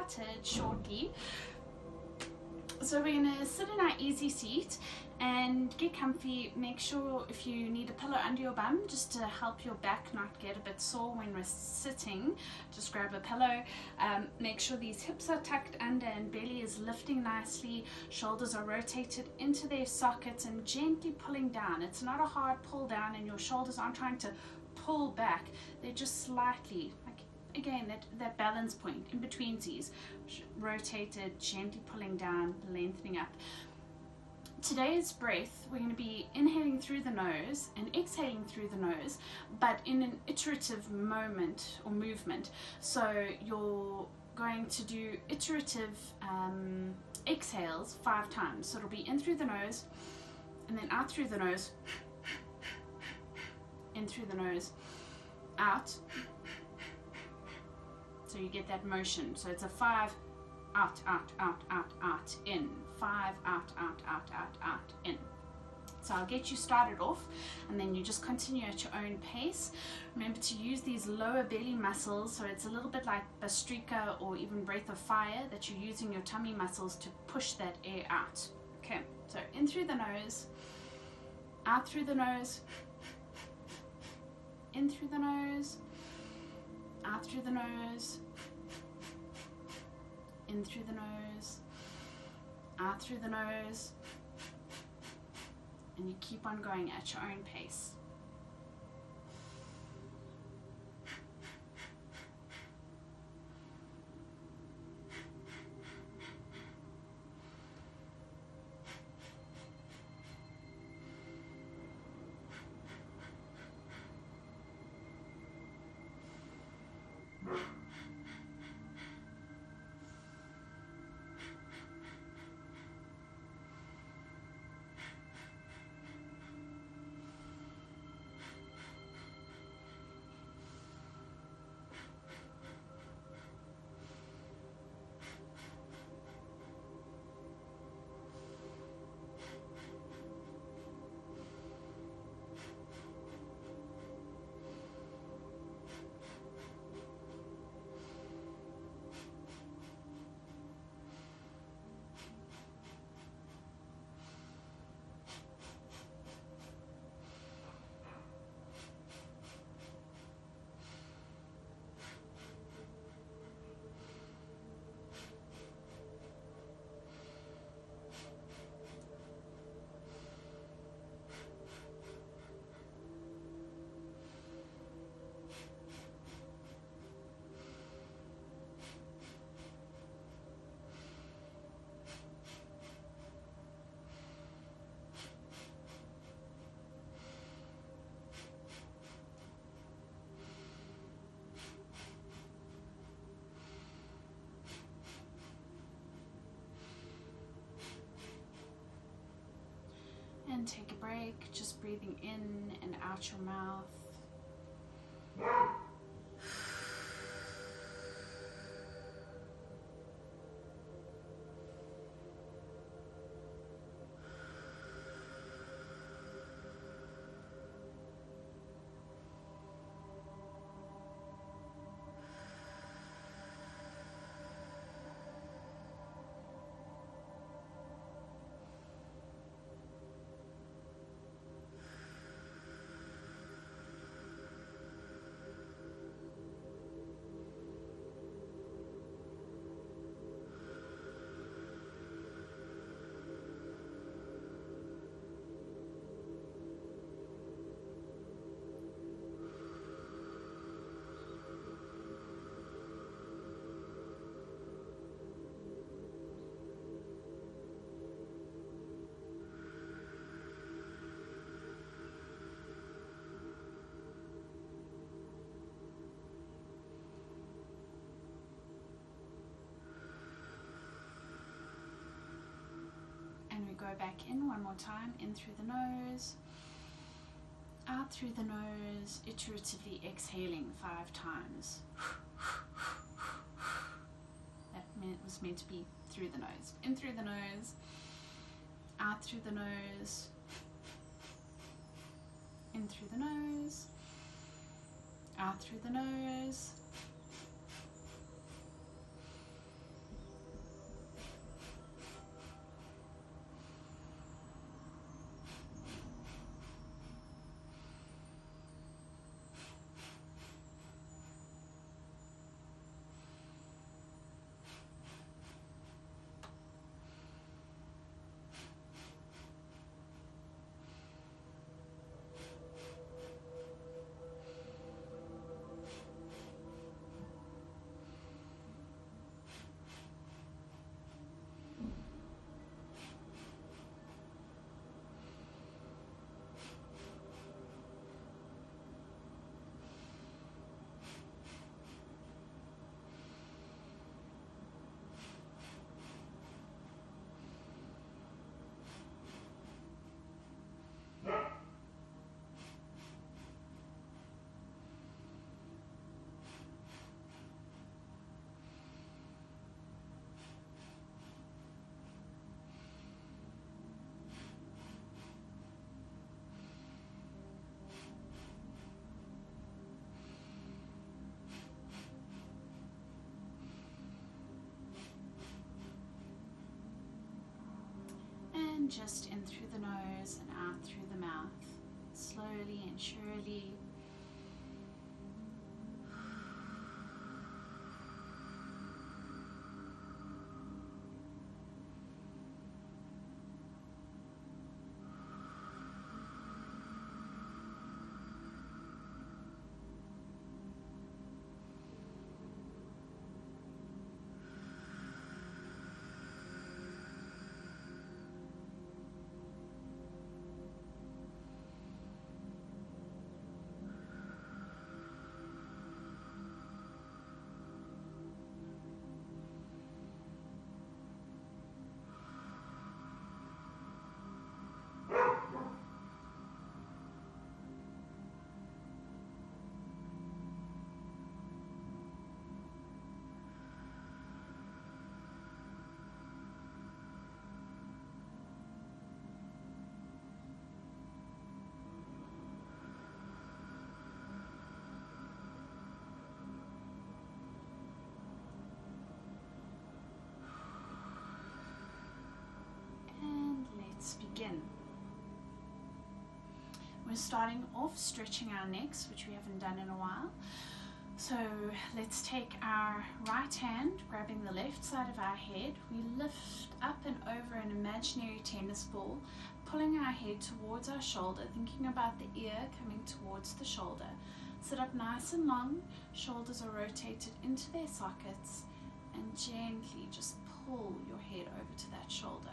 started shortly. So we're going to sit in our easy seat and get comfy. Make sure if you need a pillow under your bum just to help your back not get a bit sore when we're sitting, just grab a pillow. Make sure these hips are tucked under and belly is lifting nicely. Shoulders are rotated into their sockets and gently pulling down. It's not a hard pull down, and your shoulders aren't trying to pull back. They're just slightly, like, again, that balance point in between these, rotated, gently pulling down, lengthening up. Today's breath, we're going to be inhaling through the nose and exhaling through the nose, but in an iterative moment or movement. So you're going to do iterative exhales 5 times. So it'll be in through the nose, and then out through the nose, in through the nose, out. So you get that motion. So it's a 5, out, out, out, out, out, in. 5, out, out, out, out, out, in. So I'll get you started off, and then you just continue at your own pace. Remember to use these lower belly muscles, so it's a little bit like Bastrika or even Breath of Fire, that you're using your tummy muscles to push that air out. Okay, so in through the nose, out through the nose, in through the nose, out through the nose, in through the nose, out through the nose, and you keep on going at your own pace. And take a break, just breathing in and out your mouth. Go back in one more time, in through the nose, out through the nose, iteratively exhaling 5 times. That was meant to be through the nose. In through the nose, out through the nose, in through the nose, out through the nose, and just in through the nose and out through the mouth, slowly and surely. Let's begin. We're starting off stretching our necks, which we haven't done in a while. So let's take our right hand, grabbing the left side of our head. We lift up and over an imaginary tennis ball, pulling our head towards our shoulder, thinking about the ear coming towards the shoulder. Sit up nice and long, shoulders are rotated into their sockets, and gently just pull your head over to that shoulder.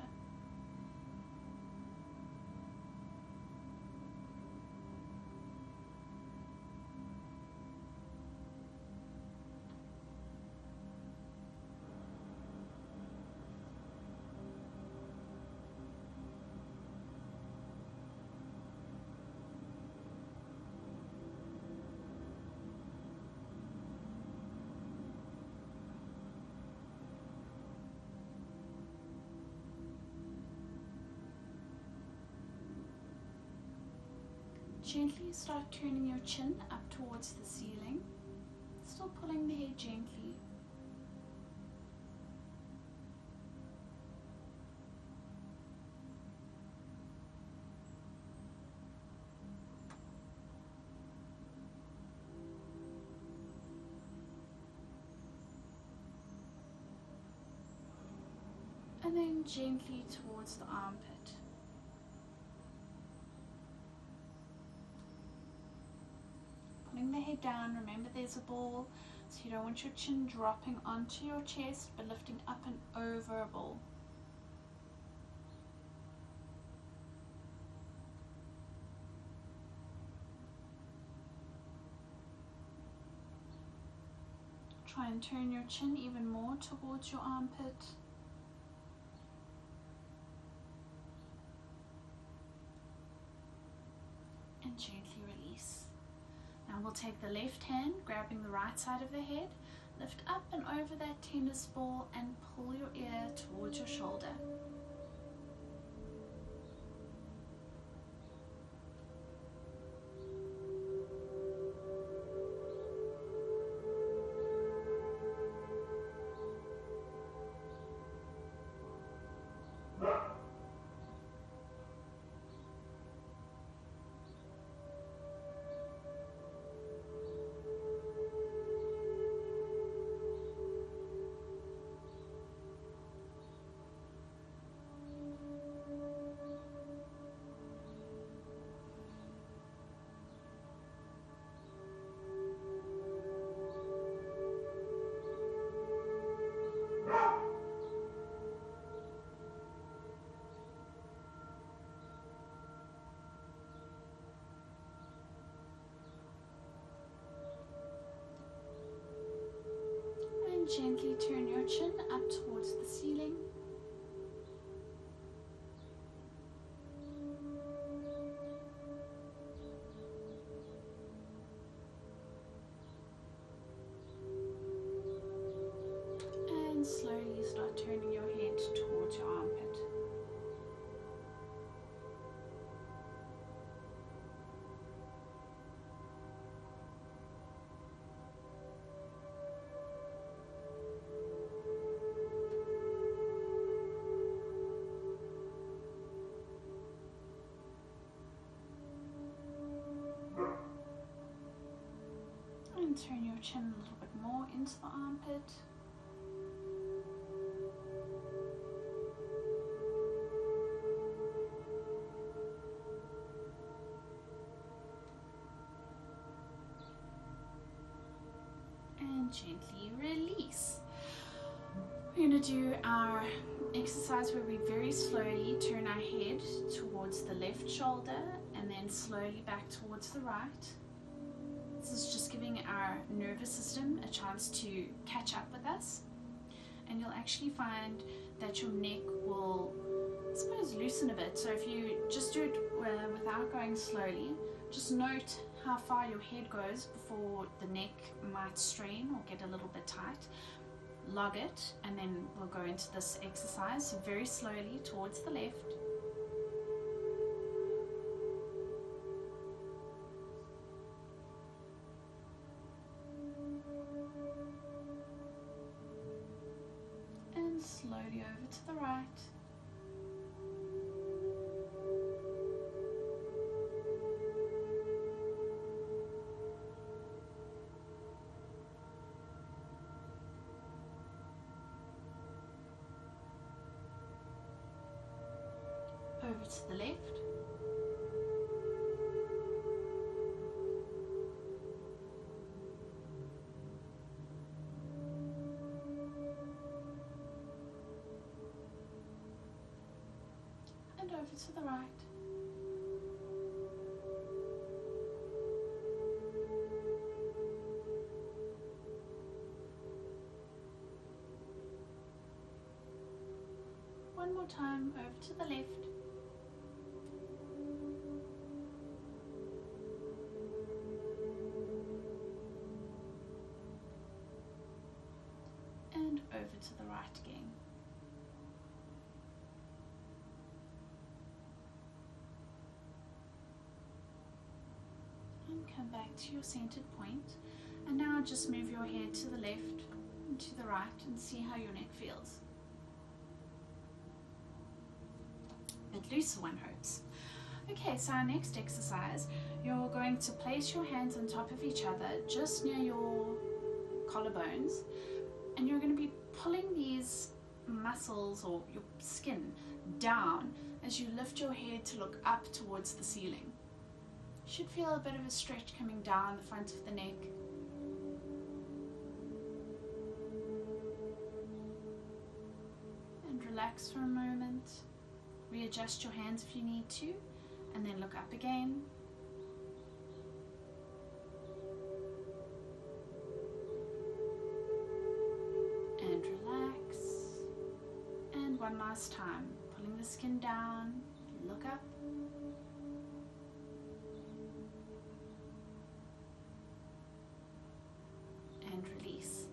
Gently start turning your chin up towards the ceiling, still pulling the head gently. And then gently towards the armpit. Putting the head down, remember there's a ball, so you don't want your chin dropping onto your chest, but lifting up and over a ball. Try and turn your chin even more towards your armpit. And gently release. Now we'll take the left hand, grabbing the right side of the head, lift up and over that tennis ball and pull your ear towards your shoulder. Gently turn your chin up towards the ceiling. And slowly start turning your head towards your armpit. Turn your chin a little bit more into the armpit. And gently release. We're going to do our exercise where we very slowly turn our head towards the left shoulder and then slowly back towards the right. This is just giving our nervous system a chance to catch up with us, and you'll actually find that your neck will, I suppose, loosen a bit. So if you just do it without going slowly, just note how far your head goes before the neck might strain or get a little bit tight. Log it, and then we'll go into this exercise. So very slowly towards the left. And slowly over to the right. Over to the left. And over to the right. One more time, over to the left. And over to the right again. And come back to your centered point. And now just move your head to the left and to the right and see how your neck feels. A bit looser, one hopes. Okay, so our next exercise, you're going to place your hands on top of each other just near your collarbones, and you're going to be pulling these muscles or your skin down as you lift your head to look up towards the ceiling. You should feel a bit of a stretch coming down the front of the neck. And relax for a moment. Readjust your hands if you need to, and then look up again. And relax. And one last time, pulling the skin down, look up. And release.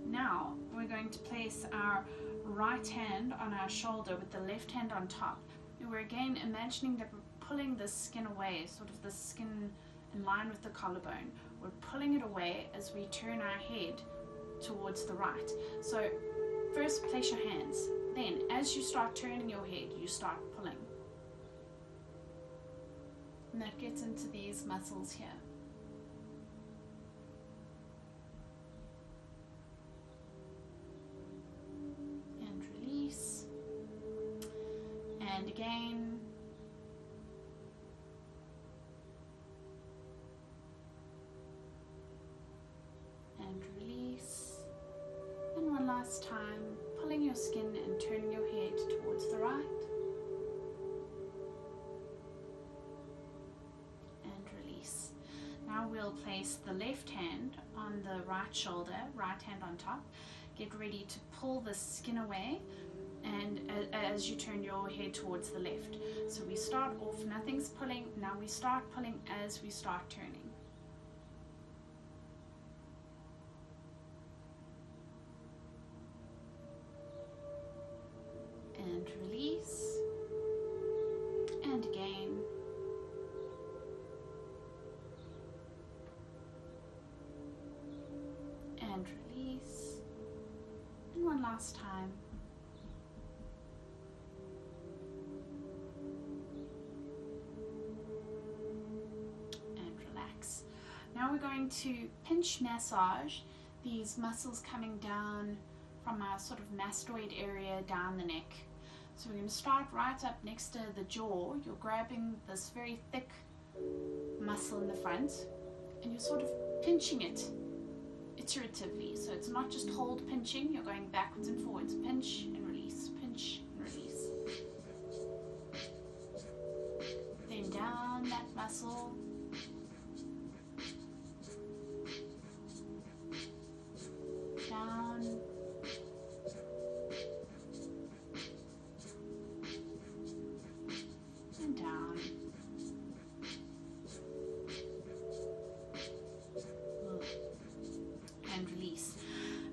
Now we're going to place our right hand on our shoulder with the left hand on top. And we're again imagining that we're pulling the skin away, sort of the skin in line with the collarbone. We're pulling it away as we turn our head towards the right. So first place your hands, then as you start turning your head, you start pulling. And that gets into these muscles here. And release. And again. And release. And one last time, pulling your skin and turning your head towards the right. And release. Now we'll place the left hand on the right shoulder, right hand on top. Get ready to pull the skin away, and as you turn your head towards the left. So we start off, nothing's pulling, now we start pulling as we start turning. And release. And again. And release. And one last time. And relax. Now Now we're going to pinch massage these muscles coming down from our sort of mastoid area down the neck. So we're going to start right up next to the jaw. You're grabbing this very thick muscle in the front and you're sort of pinching it iteratively. So it's not just hold pinching, you're going backwards and forwards. Pinch and release, pinch and release. Then down that muscle. Down. And down. And release.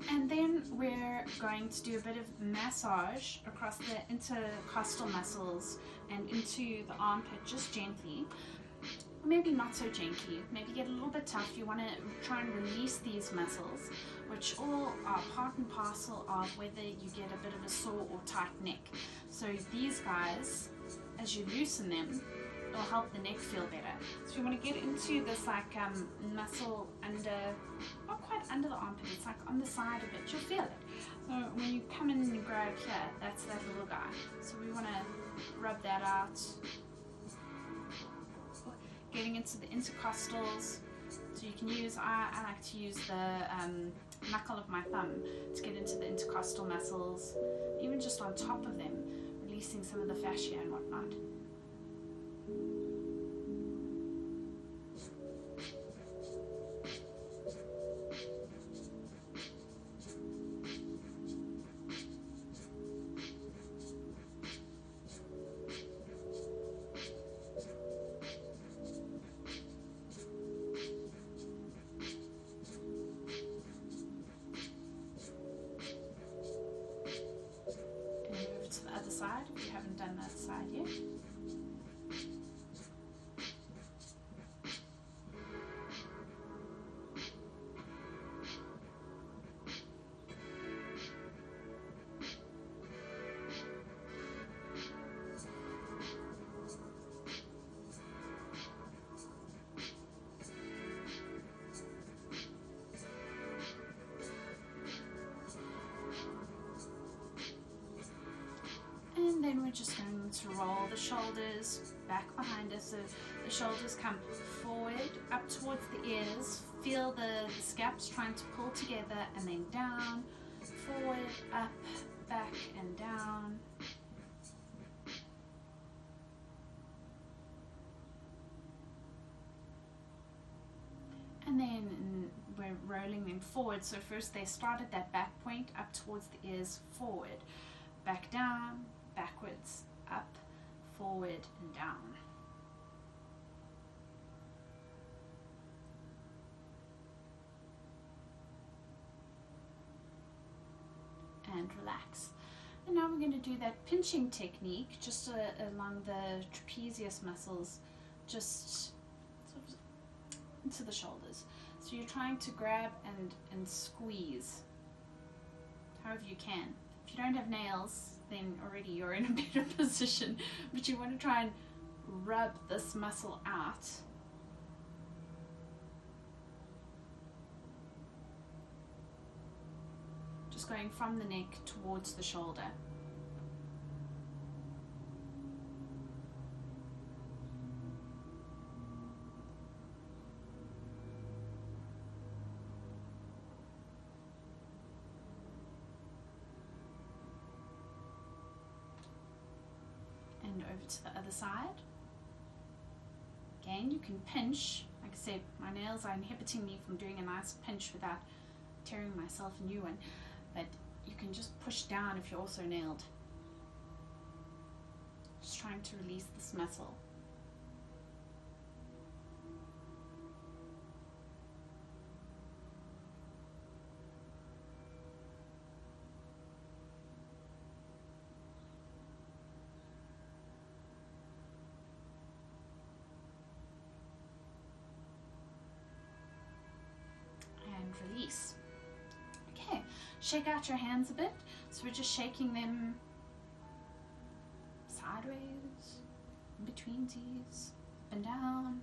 And then we're going to do a bit of massage across the intercostal muscles and into the armpit, just gently. Maybe not so gently, maybe get a little bit tough. You want to try and release these muscles, which all are part and parcel of whether you get a bit of a sore or tight neck. So these guys, as you loosen them, it'll help the neck feel better. So you want to get into this like muscle under, not quite under the armpit, it's like on the side of it, you'll feel it. So when you come in and grab here, that's that little guy. So we want to rub that out. Getting into the intercostals, so you can use, I like to use the knuckle of my thumb to get into the intercostal muscles, even just on top of them, releasing some of the fascia and whatnot. Side, if you haven't done that side yet. And then we're just going to roll the shoulders back behind us. So the shoulders come forward, up towards the ears. Feel the scaps trying to pull together, and then down, forward, up, back, and down. And then we're rolling them forward. So first they start at that back point, up towards the ears, forward, back down, backwards, up, forward, and down. And relax. And now we're going to do that pinching technique just along the trapezius muscles, just sort of into the shoulders. So you're trying to grab and squeeze however you can. If you don't have nails, then already you're in a better position, but you want to try and rub this muscle out. Just going from the neck towards the shoulder. And over to the other side. Again, you can pinch. Like I said, my nails are inhibiting me from doing a nice pinch without tearing myself a new one. But you can just push down if you're also nailed. Just trying to release this muscle. Release. Okay, shake out your hands a bit. So we're just shaking them sideways, in between these, up and down,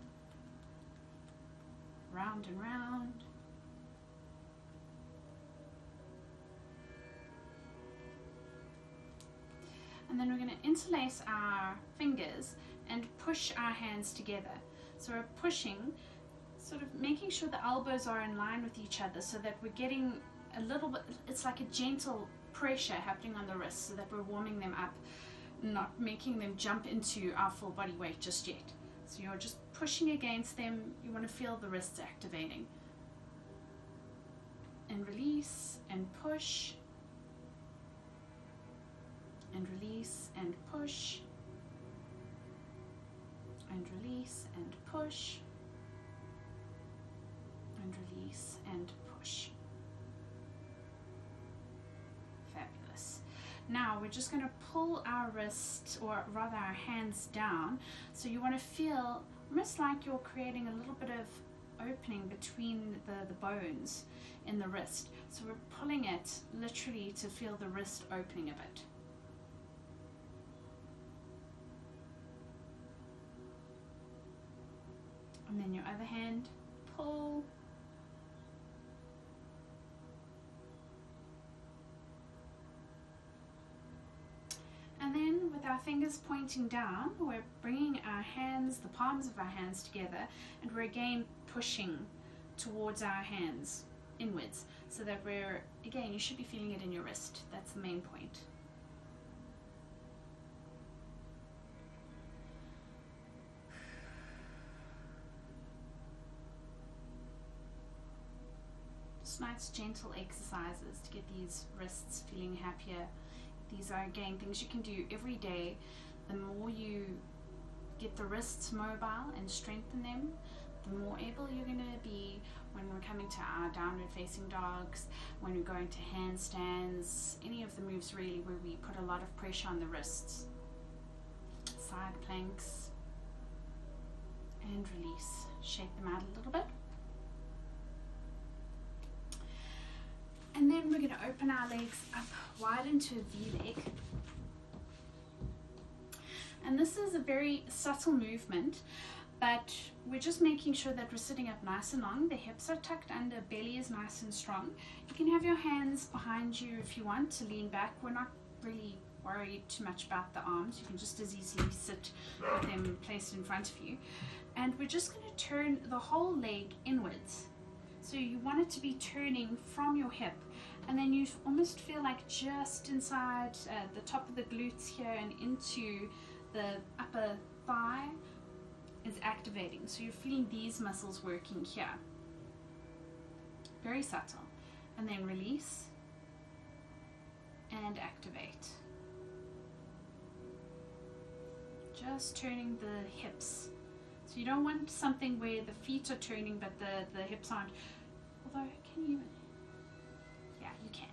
round and round. And then we're going to interlace our fingers and push our hands together. So we're pushing, sort of making sure the elbows are in line with each other so that we're getting a little bit, it's like a gentle pressure happening on the wrists so that we're warming them up, not making them jump into our full body weight just yet. So you're just pushing against them. You want to feel the wrists activating. And release and push. And release and push. And release and push. And release and push. Fabulous. Now we're just going to pull our wrists, or rather our hands down. So you want to feel almost like you're creating a little bit of opening between the bones in the wrist. So we're pulling it literally to feel the wrist opening a bit. And then your other hand, pull. And then with our fingers pointing down, we're bringing our hands, the palms of our hands together, and we're again pushing towards our hands inwards, so that we're, again, you should be feeling it in your wrist. That's the main point. Just nice gentle exercises to get these wrists feeling happier. These are, again, things you can do every day. The more you get the wrists mobile and strengthen them, the more able you're going to be when we're coming to our downward facing dogs, when we're going to handstands, any of the moves really where we put a lot of pressure on the wrists. Side planks. And release. Shake them out a little bit. And then we're going to open our legs up wide into a V-leg. And this is a very subtle movement, but we're just making sure that we're sitting up nice and long. The hips are tucked under, belly is nice and strong. You can have your hands behind you if you want to lean back. We're not really worried too much about the arms. You can just as easily sit with them placed in front of you. And we're just going to turn the whole leg inwards. So you want it to be turning from your hip, and then you almost feel like just inside the top of the glutes here and into the upper thigh is activating. So you're feeling these muscles working here. Very subtle. And then release and activate. Just turning the hips. So you don't want something where the feet are turning but the hips aren't. Although, can you even? Yeah, you can.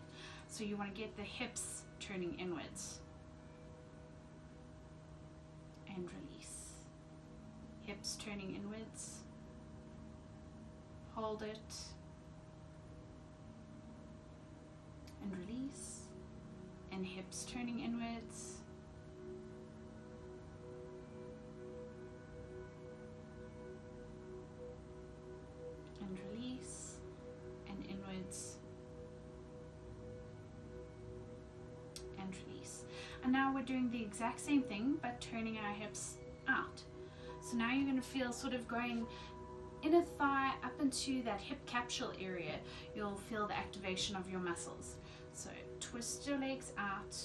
So you want to get the hips turning inwards. And release. Hips turning inwards. Hold it. And release. And hips turning inwards. And release. And inwards. And release. And now we're doing the exact same thing but turning our hips out. So now you're going to feel sort of going inner thigh up into that hip capsule area. You'll feel the activation of your muscles. So twist your legs out.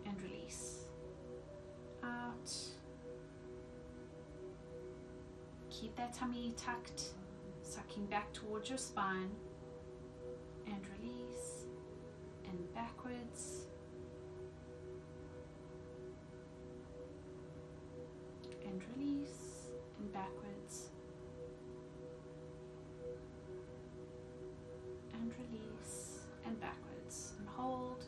And release. Out. Keep that tummy tucked, sucking back towards your spine. And release. And backwards. And release. And backwards. And release. And backwards. And hold.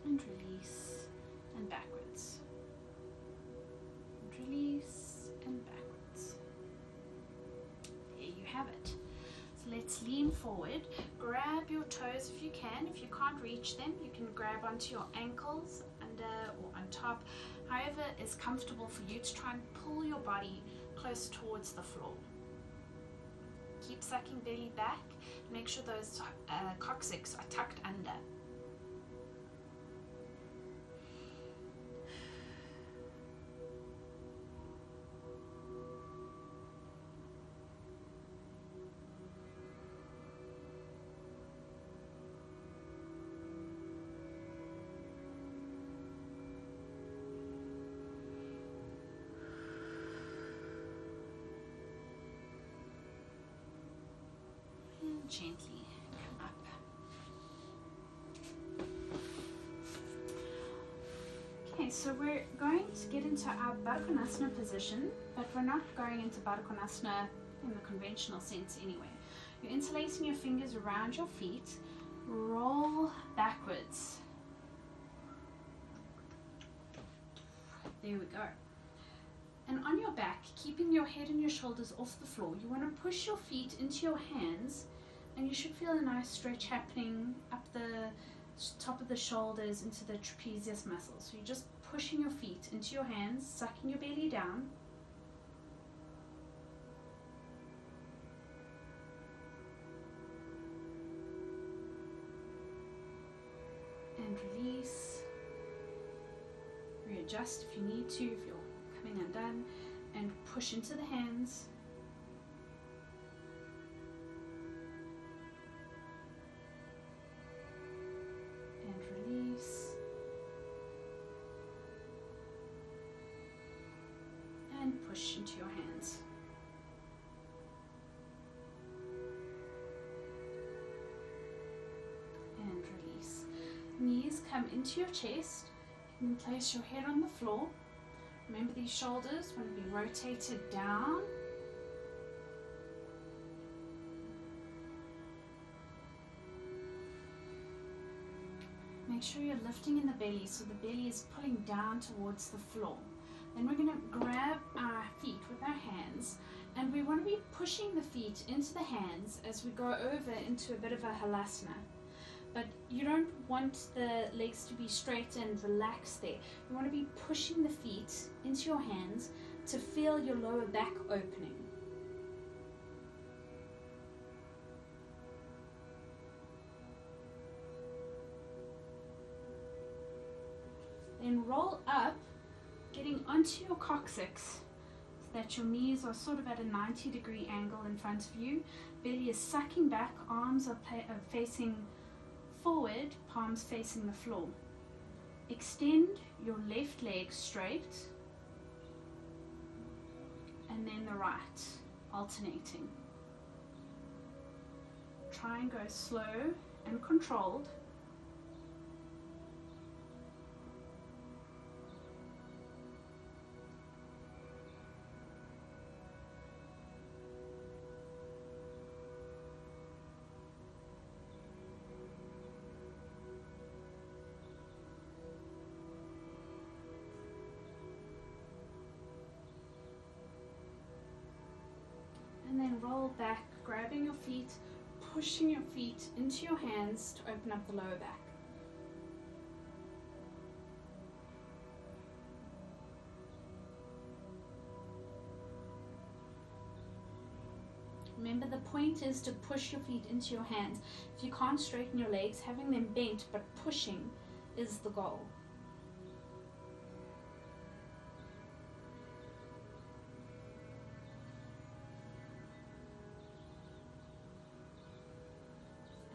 And release, and backwards. And release, and backwards. There you have it. So let's lean forward. Grab your toes if you can. If you can't reach them, you can grab onto your ankles, under or on top, however is comfortable for you, to try and pull your body close towards the floor. Keep sucking belly back. Make sure those coccyx are tucked under. Gently come up. Okay, so we're going to get into our Baddha Konasana position, but we're not going into Baddha Konasana in the conventional sense anyway. You're interlacing your fingers around your feet, roll backwards. There we go. And on your back, keeping your head and your shoulders off the floor, you want to push your feet into your hands, and you should feel a nice stretch happening up the top of the shoulders into the trapezius muscles. So you're just pushing your feet into your hands, sucking your belly down. And release. Readjust if you need to, if you're coming undone, and push into the hands. And push into your hands. And release. Knees come into your chest. You can place your head on the floor. Remember, these shoulders want to be rotated down. Make sure you're lifting in the belly, so the belly is pulling down towards the floor. Then we're going to grab our feet with our hands, and we want to be pushing the feet into the hands as we go over into a bit of a halasana. But you don't want the legs to be straight and relaxed there. You want to be pushing the feet into your hands to feel your lower back opening. Then roll up, getting onto your coccyx so that your knees are sort of at a 90-degree angle in front of you. Belly is sucking back, arms are facing forward, palms facing the floor. Extend your left leg straight and then the right, alternating. Try and go slow and controlled. And then roll back, grabbing your feet, pushing your feet into your hands to open up the lower back. Remember, the point is to push your feet into your hands. If you can't straighten your legs, having them bent but pushing is the goal.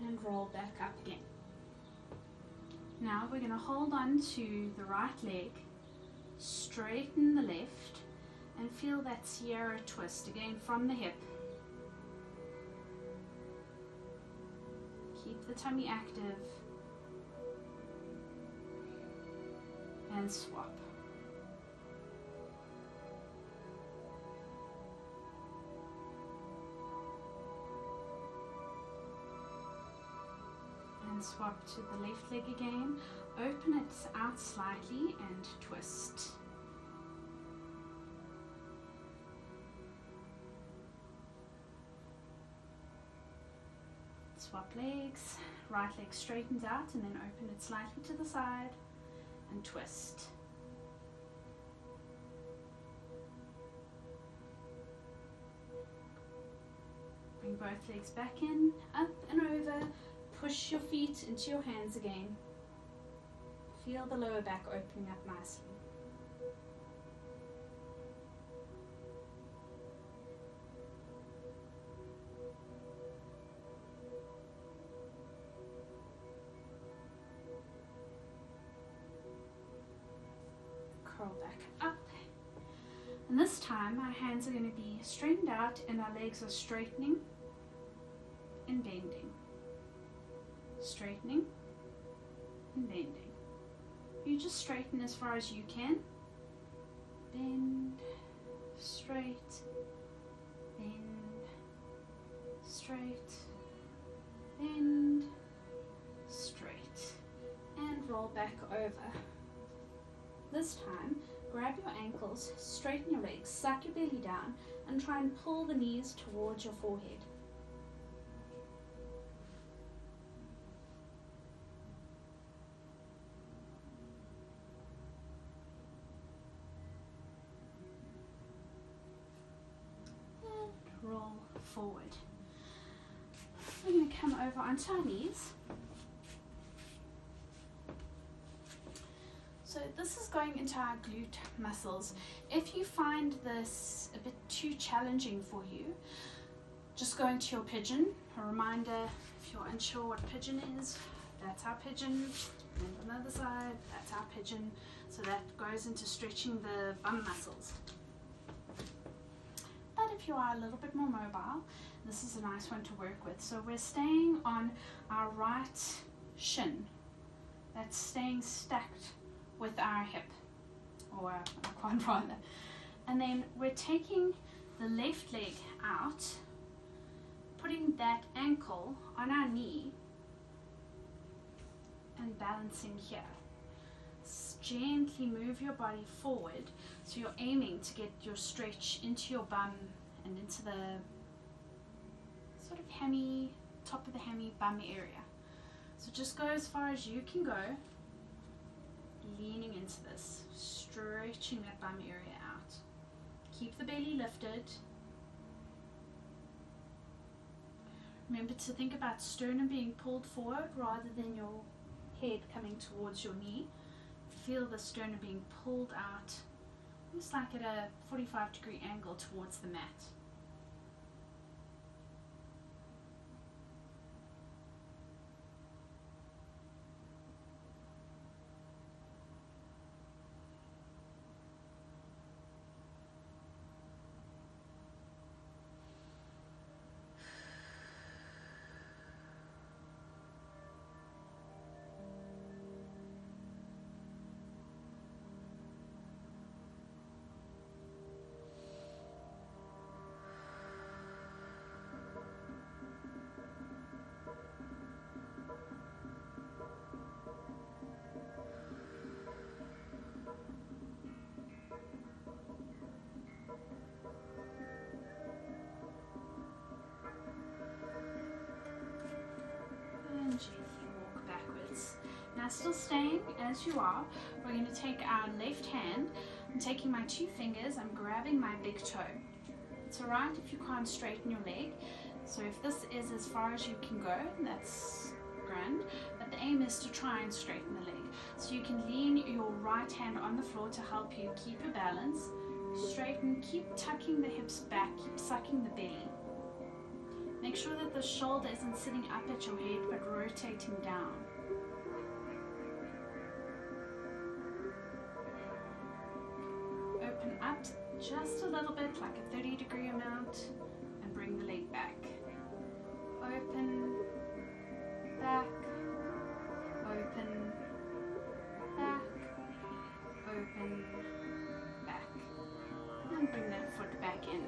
And roll back up again. Now we're going to hold on to the right leg, straighten the left, and feel that Sierra twist again from the hip. Keep the tummy active and swap. And swap to the left leg again. Open it out slightly and twist. Swap legs, right leg straightens out and then open it slightly to the side and twist. Bring both legs back in, up and over, push your feet into your hands again. Feel the lower back opening up nicely. Curl back up, and this time our hands are going to be straightened out and our legs are straightening and bending, straightening and bending. You just straighten as far as you can, bend, straight, bend, straight, bend, straight, and roll back over. This time, grab your ankles, straighten your legs, suck your belly down, and try and pull the knees towards your forehead. And roll forward. We're going to come over onto our knees. So this is going into our glute muscles. If you find this a bit too challenging for you, just go into your pigeon. A reminder, if you're unsure what pigeon is, that's our pigeon. And on the other side, that's our pigeon. So that goes into stretching the bum muscles. But if you are a little bit more mobile, this is a nice one to work with. So we're staying on our right shin. That's staying stacked with our hip, or our quad rather. And then we're taking the left leg out, putting that ankle on our knee and balancing here. Gently move your body forward, so you're aiming to get your stretch into your bum and into the sort of hammy, top of the hammy bum area. So just go as far as you can go, leaning into this, stretching that bum area out. Keep the belly lifted. Remember to think about sternum being pulled forward rather than your head coming towards your knee. Feel the sternum being pulled out, almost like at a 45-degree angle towards the mat. Gently walk backwards. Now still staying as you are, we're going to take our left hand, I'm taking my two fingers, I'm grabbing my big toe. It's alright if you can't straighten your leg, so if this is as far as you can go, that's grand, but the aim is to try and straighten the leg. So you can lean your right hand on the floor to help you keep your balance, straighten, keep tucking the hips back, keep sucking the belly. Make sure that the shoulder isn't sitting up at your head but rotating down. Open up just a little bit, like a 30-degree amount, and bring the leg back. Open, back, open, back, open, back. And bring that foot back in.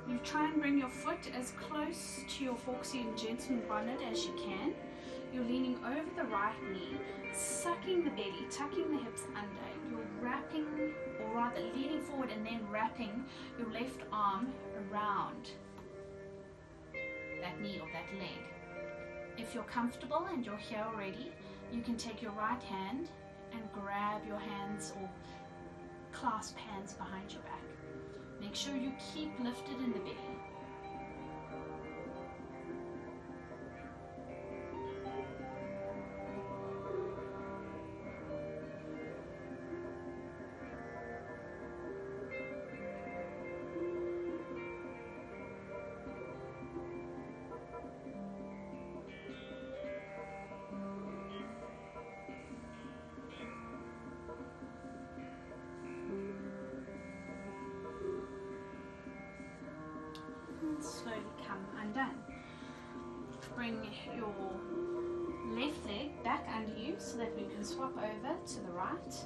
You try and bring your foot as close to your Forksian gentleman bonnet as you can. You're leaning over the right knee, sucking the belly, tucking the hips under. You're wrapping, or rather leaning forward and then wrapping your left arm around that knee or that leg. If you're comfortable and you're here already, you can take your right hand and grab your hands or clasp hands behind your back. Make sure you keep lifted in the belly. Slowly come undone. Bring your left leg back under you so that we can swap over to the right.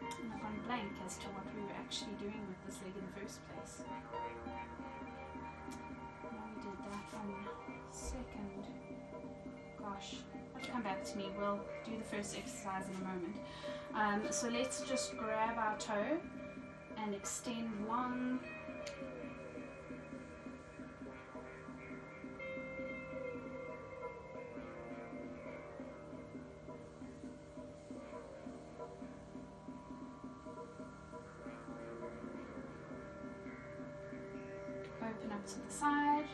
And I've gone blank as to what we were actually doing with this leg in the first place. No, we did that one second. Gosh, that'll come back to me. We'll do the first exercise in a moment. So let's just grab our toe and extend long. Open up to the side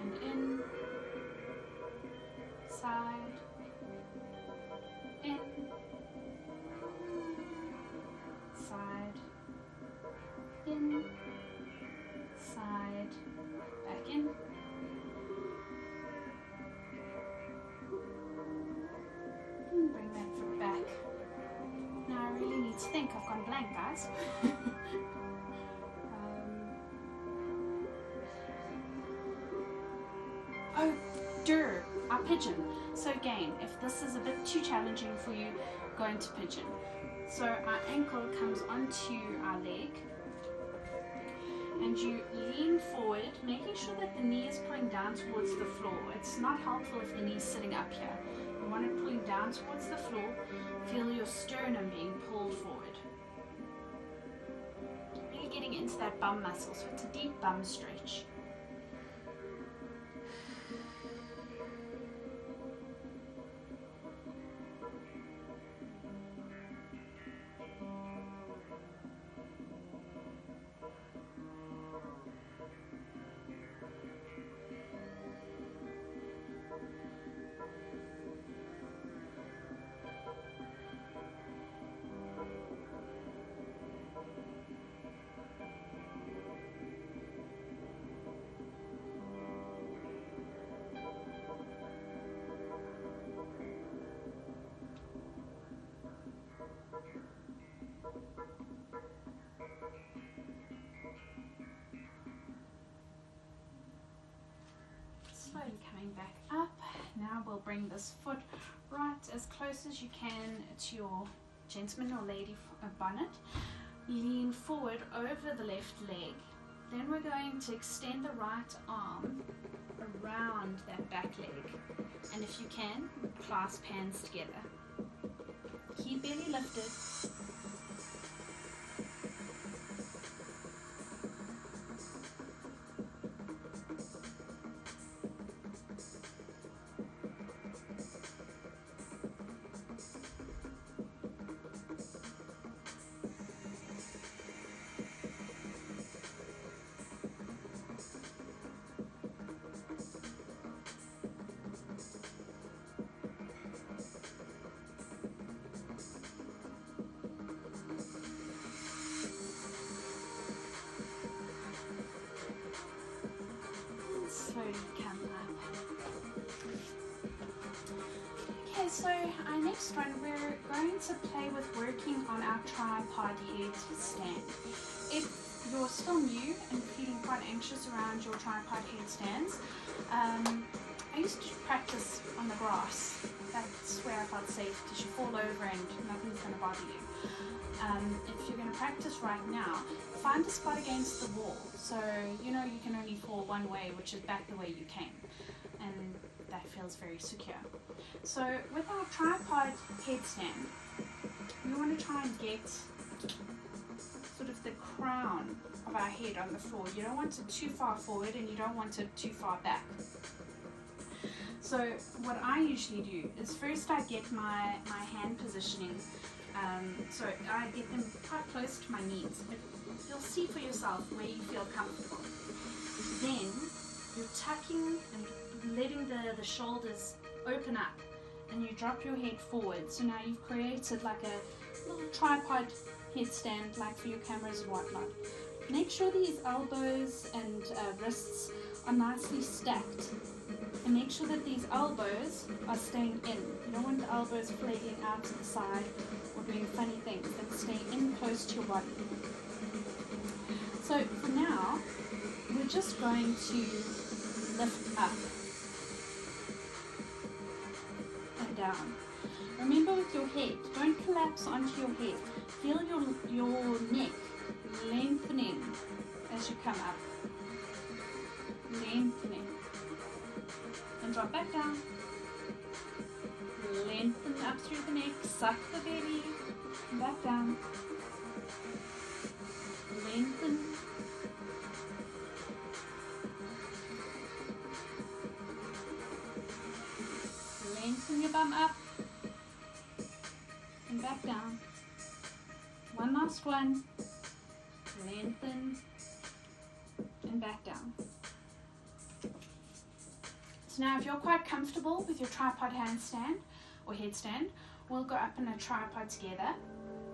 and in, side, in, side, in, side, back in, and bring that foot back. Now I really need to think. I've gone blank, guys. Our pigeon. So again, if this is a bit too challenging for you, go into pigeon. So our ankle comes onto our leg and you lean forward, making sure that the knee is pulling down towards the floor. It's not helpful if the knee is sitting up here. You want it pulling down towards the floor. Feel your sternum being pulled forward. Really getting into that bum muscle, so it's a deep bum stretch. Slowly coming back up. Now we'll bring this foot right as close as you can to your gentleman or lady bonnet. Lean forward over the left leg. Then we're going to extend the right arm around that back leg. And if you can, clasp hands together. Keep belly lifted. Come up. Okay, so our next one, we're going to play with working on our tripod headstand. If you're still new and feeling quite anxious around your tripod headstands, I used to practice on the grass. That's where I felt safe because you fall over and nothing's going to bother you. If you're going to practice right now, find a spot against the wall. So you know you can only fall one way, which is back the way you came. And that feels very secure. So with our tripod headstand, we want to try and get sort sort of the crown of our head on the floor. You don't want it too far forward and you don't want it too far back. So what I usually do is first I get my hand positioning. So I get them quite close to my knees, but you'll see for yourself where you feel comfortable. Then you're tucking and letting the shoulders open up, and you drop your head forward. So now you've created like a little tripod headstand, like for your cameras and whatnot. Make sure these elbows and wrists are nicely stacked, and make sure that these elbows are staying in. You don't want the elbows flailing out to the side or doing funny things. That stay in close to your body. So for now, we're just going to lift up and down. Remember with your head, don't collapse onto your head. Feel your neck lengthening as you come up. Lengthening. And drop back down. Lengthen up through the neck, suck the belly, and back down. Lengthen. Lengthen your bum up and back down. One last one. Lengthen and back down. So now if you're quite comfortable with your tripod handstand or headstand, we'll go up in a tripod together.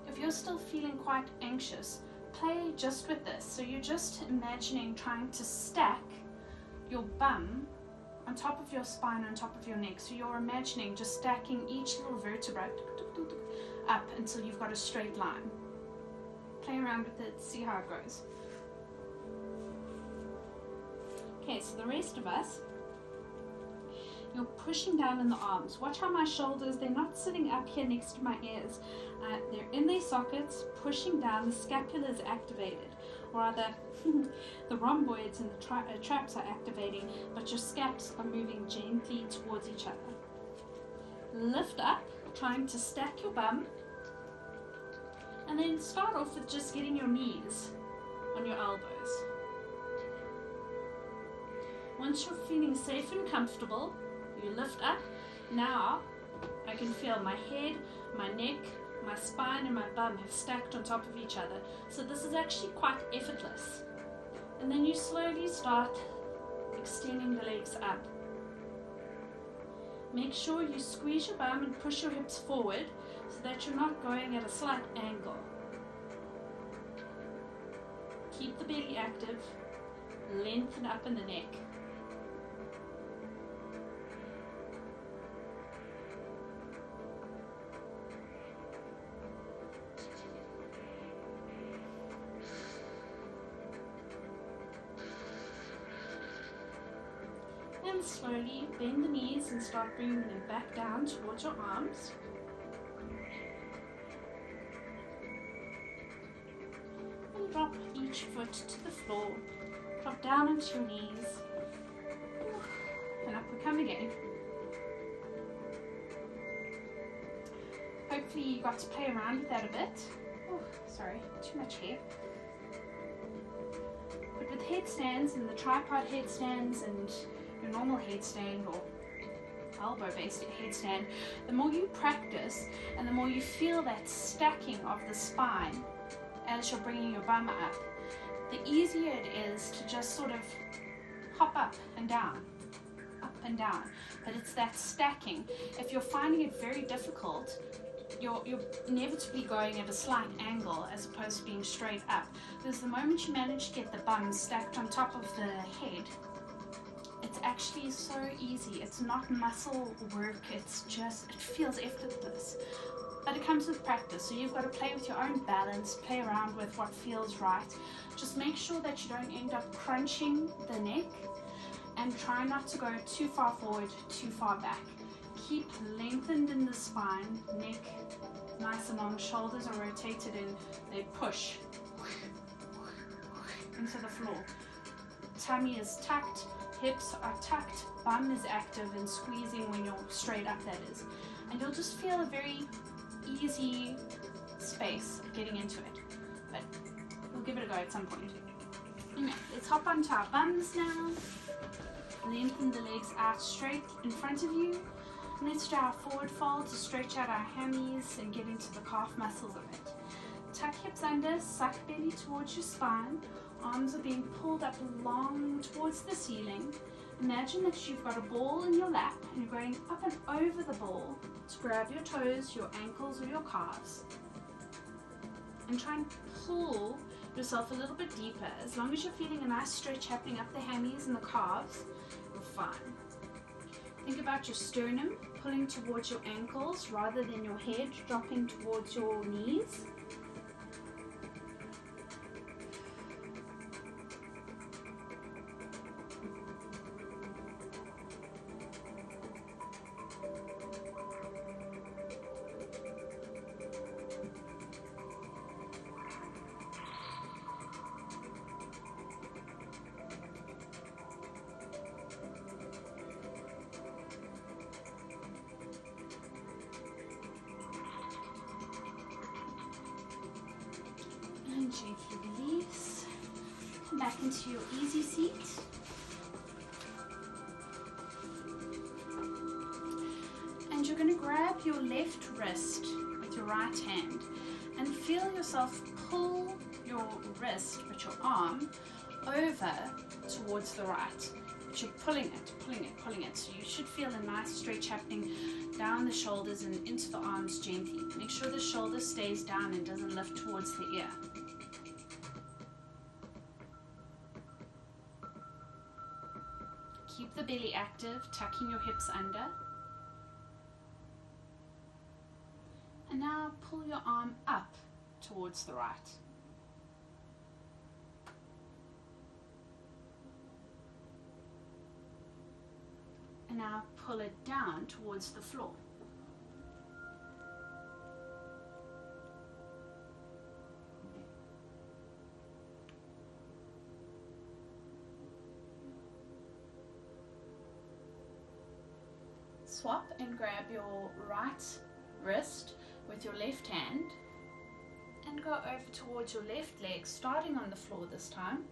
If you're still feeling quite anxious, play just with this. So you're just imagining trying to stack your bum on top of your spine, on top of your neck. So you're imagining just stacking each little vertebra up until you've got a straight line. Play around with it, see how it goes. Okay, so the rest of us, you're pushing down in the arms. Watch how my shoulders, they're not sitting up here next to my ears. They're in their sockets, pushing down. The scapula is activated, or rather, the rhomboids and the traps are activating, but your scaps are moving gently towards each other. Lift up, trying to stack your bum, and then start off with just getting your knees on your elbows. Once you're feeling safe and comfortable, you lift up. Now I can feel my head, my neck, my spine and my bum have stacked on top of each other. So this is actually quite effortless. And then you slowly start extending the legs up. Make sure you squeeze your bum and push your hips forward so that you're not going at a slight angle. Keep the belly active, lengthen up in the neck. And slowly bend the knees and start bringing them back down towards your arms. And drop each foot to the floor. Drop down onto your knees. And up we come again. Hopefully you got to play around with that a bit. Oh, sorry, too much hair. But with headstands and the tripod headstands and your normal headstand or elbow-based headstand, the more you practice and the more you feel that stacking of the spine as you're bringing your bum up, the easier it is to just sort of hop up and down. But it's that stacking. If you're finding it very difficult, you're inevitably going at a slight angle as opposed to being straight up. Because the moment you manage to get the bum stacked on top of the head, it's actually so easy. It's not muscle work, it's just, it feels effortless. But it comes with practice, so you've got to play with your own balance, play around with what feels right. Just make sure that you don't end up crunching the neck, and try not to go too far forward, too far back. Keep lengthened in the spine, neck nice and long, shoulders are rotated in, they push into the floor. Tummy is tucked, hips are tucked, bum is active and squeezing when you're straight up, that is. And you'll just feel a very easy space getting into it. But We'll give it a go at some point. Okay, let's hop onto our bums now. Lengthen the legs out straight in front of you. And let's do our forward fold to stretch out our hammies and get into the calf muscles of it. Tuck hips under, suck belly towards your spine. Arms are being pulled up long towards the ceiling. Imagine that you've got a ball in your lap and you're going up and over the ball to grab your toes, your ankles, or your calves. And try and pull yourself a little bit deeper. As long as you're feeling a nice stretch happening up the hammies and the calves, you're fine. Think about your sternum pulling towards your ankles rather than your head dropping towards your knees. And gently release. Come back into your easy seat. And you're going to grab your left wrist with your right hand and feel yourself pull your wrist with your arm over towards the right. But you're pulling it, pulling it, pulling it. So you should feel a nice stretch happening down the shoulders and into the arms gently. Make sure the shoulder stays down and doesn't lift towards the ear. Keep the belly active, tucking your hips under. And now pull your arm up towards the right. And now pull it down towards the floor. Swap and grab your right wrist with your left hand and go over towards your left leg, starting on the floor this time.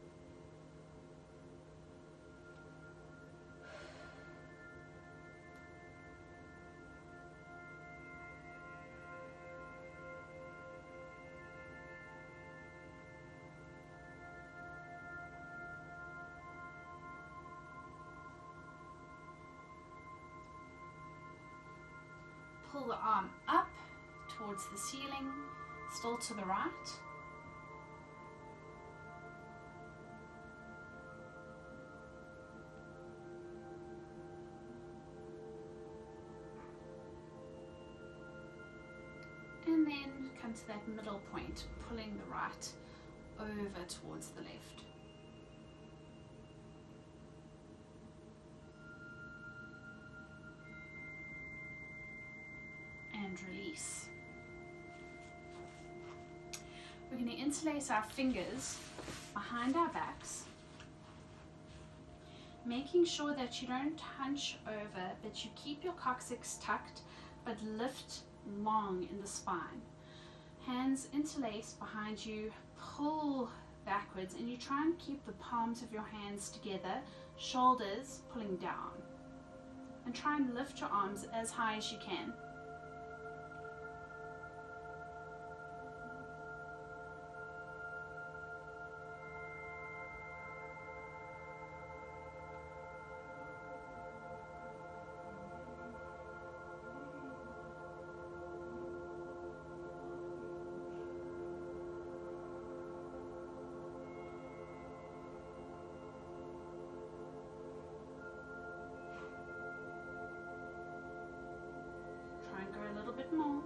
Pull the arm up towards the ceiling, still to the right. And then come to that middle point, pulling the right over towards the left. And release. We're going to interlace our fingers behind our backs, making sure that you don't hunch over, but you keep your coccyx tucked, but lift long in the spine. Hands interlaced behind you, pull backwards, and you try and keep the palms of your hands together, shoulders pulling down. And try and lift your arms as high as you can. More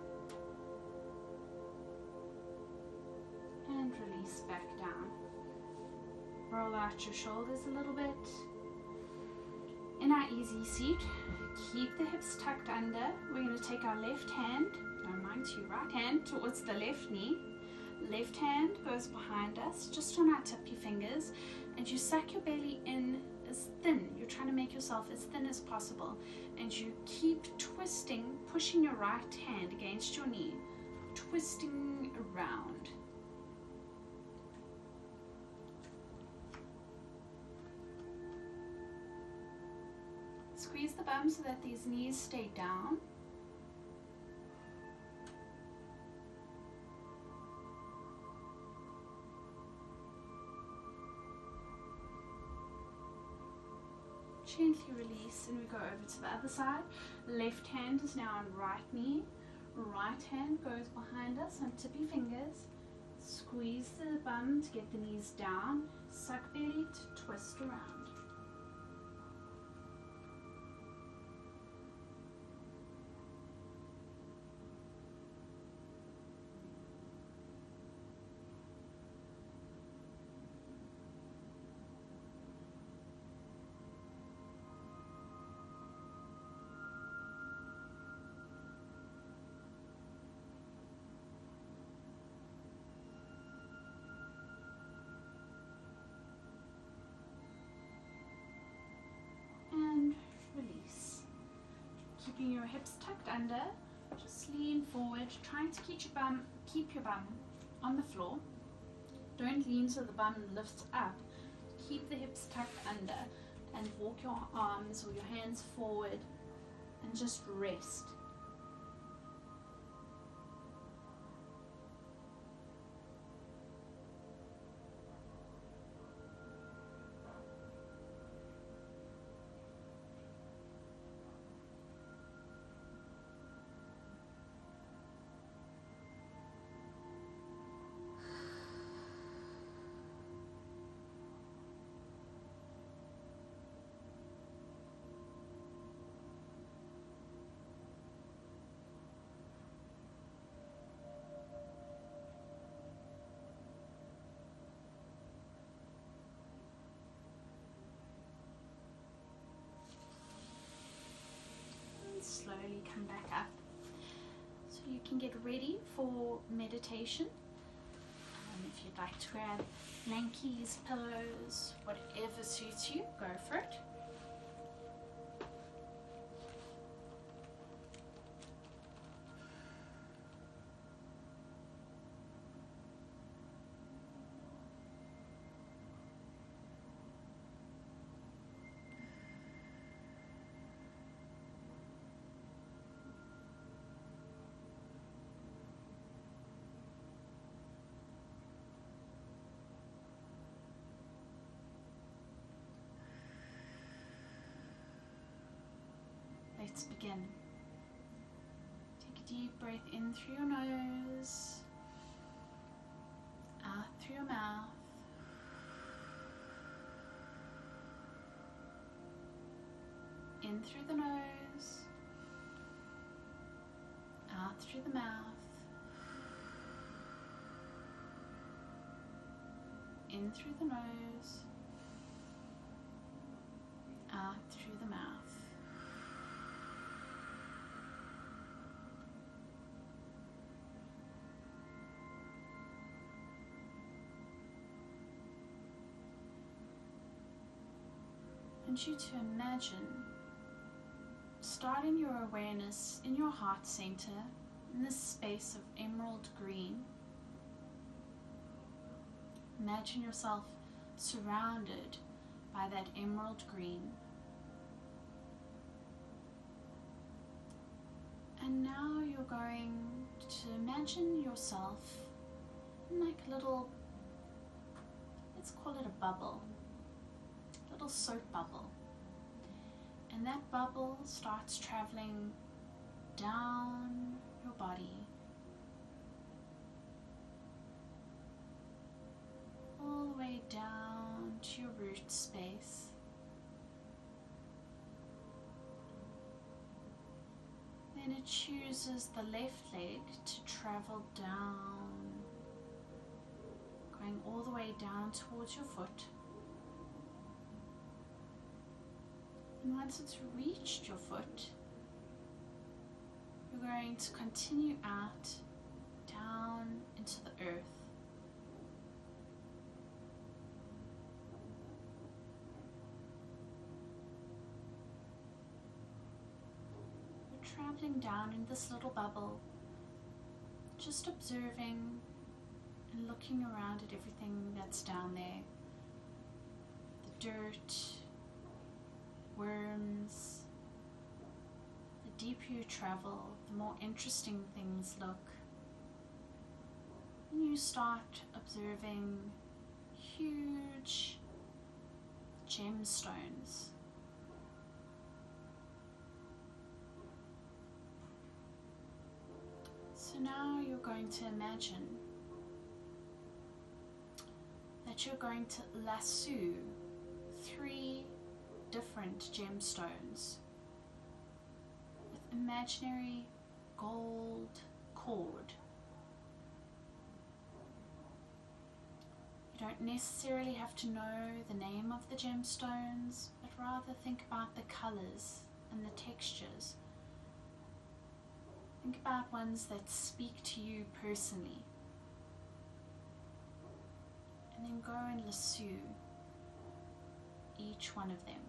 and release back down. Roll out your shoulders a little bit. In our easy seat, keep the hips tucked under. We're going to take our left hand, no mind you, right hand towards the left knee. Left hand goes behind us, just on our tippy fingers, and you suck your belly in as thin. You're trying to make yourself as thin as possible, and you keep twisting, pushing your right hand against your knee, twisting around. Squeeze the bum so that these knees stay down. Gently release, and we go over to the other side. Left hand is now on right knee. Right hand goes behind us on tippy fingers. Squeeze the bum to get the knees down. Suck belly to twist around. And release. Keeping your hips tucked under, just lean forward, trying to keep your bum on the floor. Don't lean so the bum lifts up. Keep the hips tucked under and walk your arms or your hands forward and just rest. Slowly come back up so you can get ready for meditation. If you'd like to grab blankies, pillows, whatever suits you, go for it. Let's begin. Take a deep breath in through your nose, out through your mouth. In through the nose, out through the mouth. In through the nose, out through the mouth. I want you to imagine starting your awareness in your heart center, in this space of emerald green. Imagine yourself surrounded by that emerald green. And now you're going to imagine yourself in like a little, let's call it a bubble. Little soap bubble, and that bubble starts traveling down your body, all the way down to your root space. Then it chooses the left leg to travel down, going all the way down towards your foot. And once it's reached your foot, you're going to continue out, down into the earth. You're traveling down in this little bubble, just observing and looking around at everything that's down there. The dirt, worms, deeper you travel, the more interesting things look. And you start observing huge gemstones. So now you're going to imagine that you're going to lasso 3 different gemstones with imaginary gold cord. You don't necessarily have to know the name of the gemstones, but rather think about the colors and the textures. Think about ones that speak to you personally. And then go and lasso each one of them.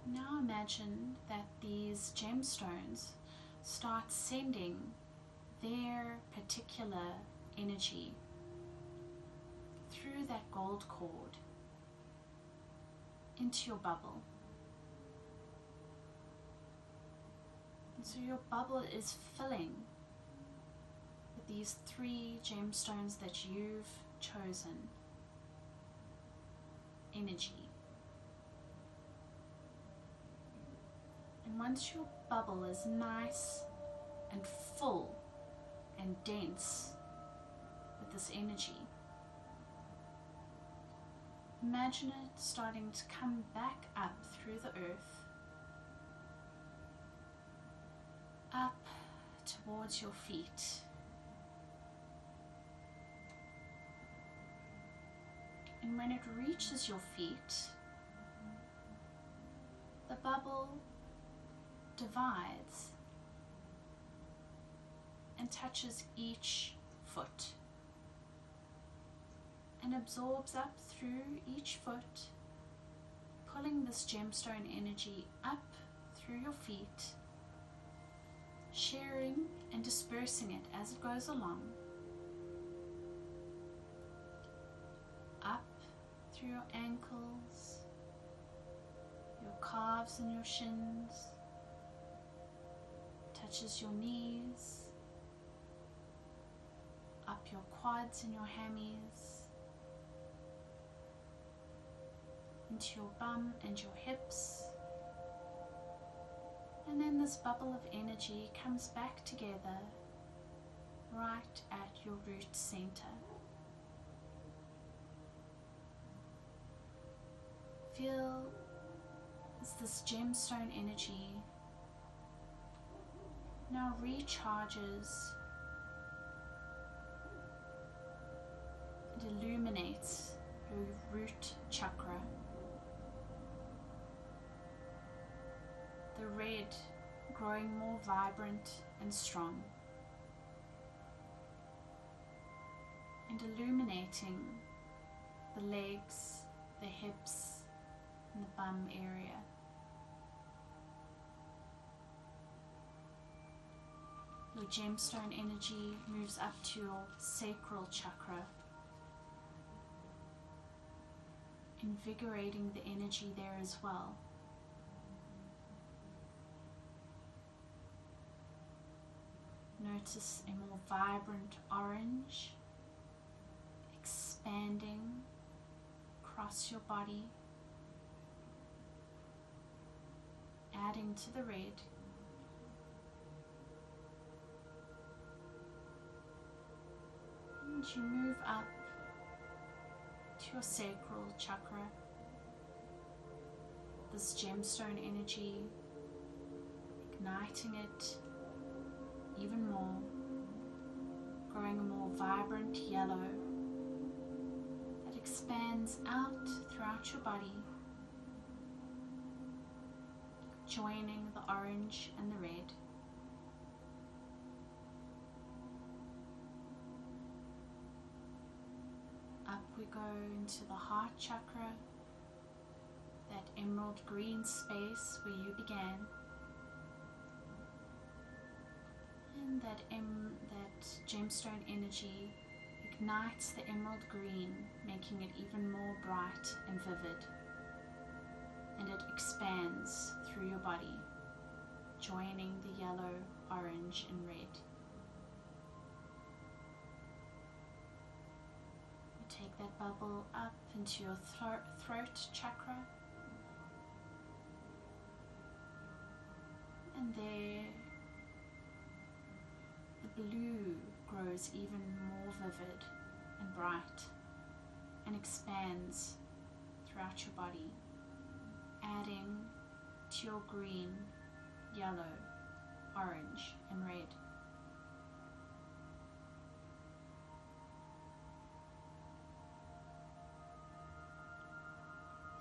Now imagine that these gemstones start sending their particular energy through that gold cord into your bubble. And so your bubble is filling with these 3 gemstones that you've chosen energy. And once your bubble is nice and full and dense with this energy, imagine it starting to come back up through the earth, up towards your feet. And when it reaches your feet, the bubble divides and touches each foot and absorbs up through each foot, pulling this gemstone energy up through your feet, sharing and dispersing it as it goes along, up through your ankles, your calves and your shins, touches your knees, up your quads and your hammies, into your bum and your hips, and then this bubble of energy comes back together right at your root center. Feel as this gemstone energy now recharges and illuminates your root chakra. The red growing more vibrant and strong, and illuminating the legs, the hips, and the bum area. Your gemstone energy moves up to your sacral chakra, invigorating the energy there as well. Notice a more vibrant orange expanding across your body, adding to the red. And you move up to your sacral chakra, this gemstone energy, igniting it even more, growing a more vibrant yellow that expands out throughout your body, joining the orange and the red. Up we go into the heart chakra, that emerald green space where you began. that gemstone energy ignites the emerald green, making it even more bright and vivid, and it expands through your body, joining the yellow, orange and red. You take that bubble up into your throat chakra, and there the blue grows even more vivid and bright and expands throughout your body, adding to your green, yellow, orange and red.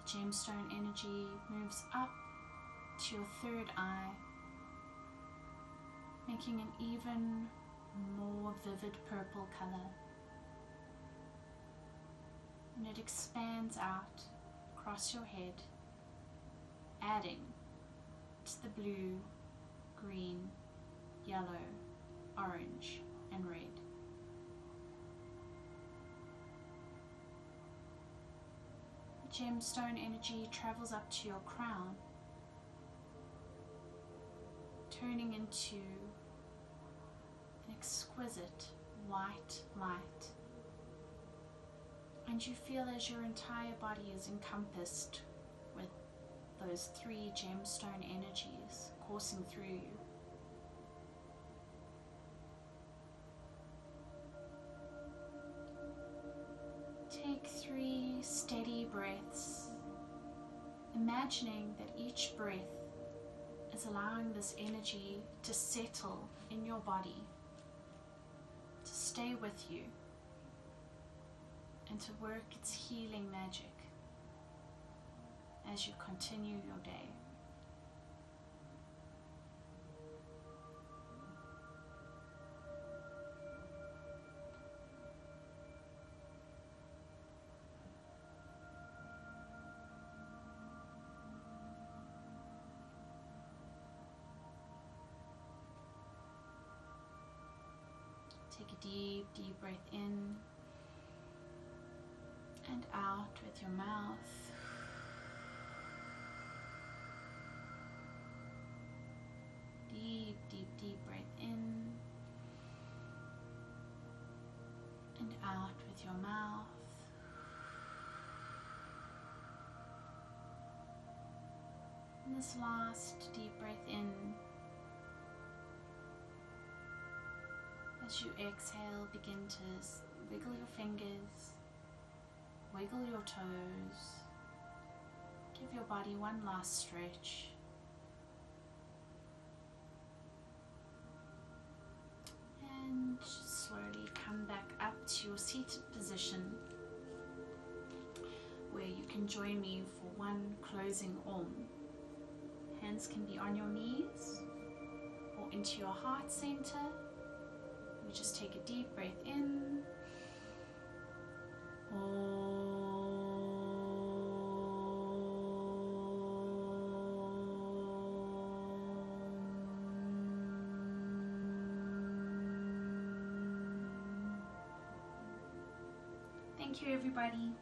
The gemstone energy moves up to your third eye, making an even more vivid purple color, and it expands out across your head, adding to the blue, green, yellow, orange and red. The gemstone energy travels up to your crown, turning into an exquisite white light, and you feel as your entire body is encompassed with those three gemstone energies coursing through you. Take 3 steady breaths, imagining that each breath is allowing this energy to settle in your body, to stay with you, and to work its healing magic as you continue your day. Take a deep, deep breath in and out with your mouth. Deep, deep, deep breath in and out with your mouth. And this last deep breath in, as you exhale, begin to wiggle your fingers, wiggle your toes, give your body one last stretch. And slowly come back up to your seated position, where you can join me for one closing Om. Hands can be on your knees or into your heart center. You just take a deep breath in. Thank you, everybody.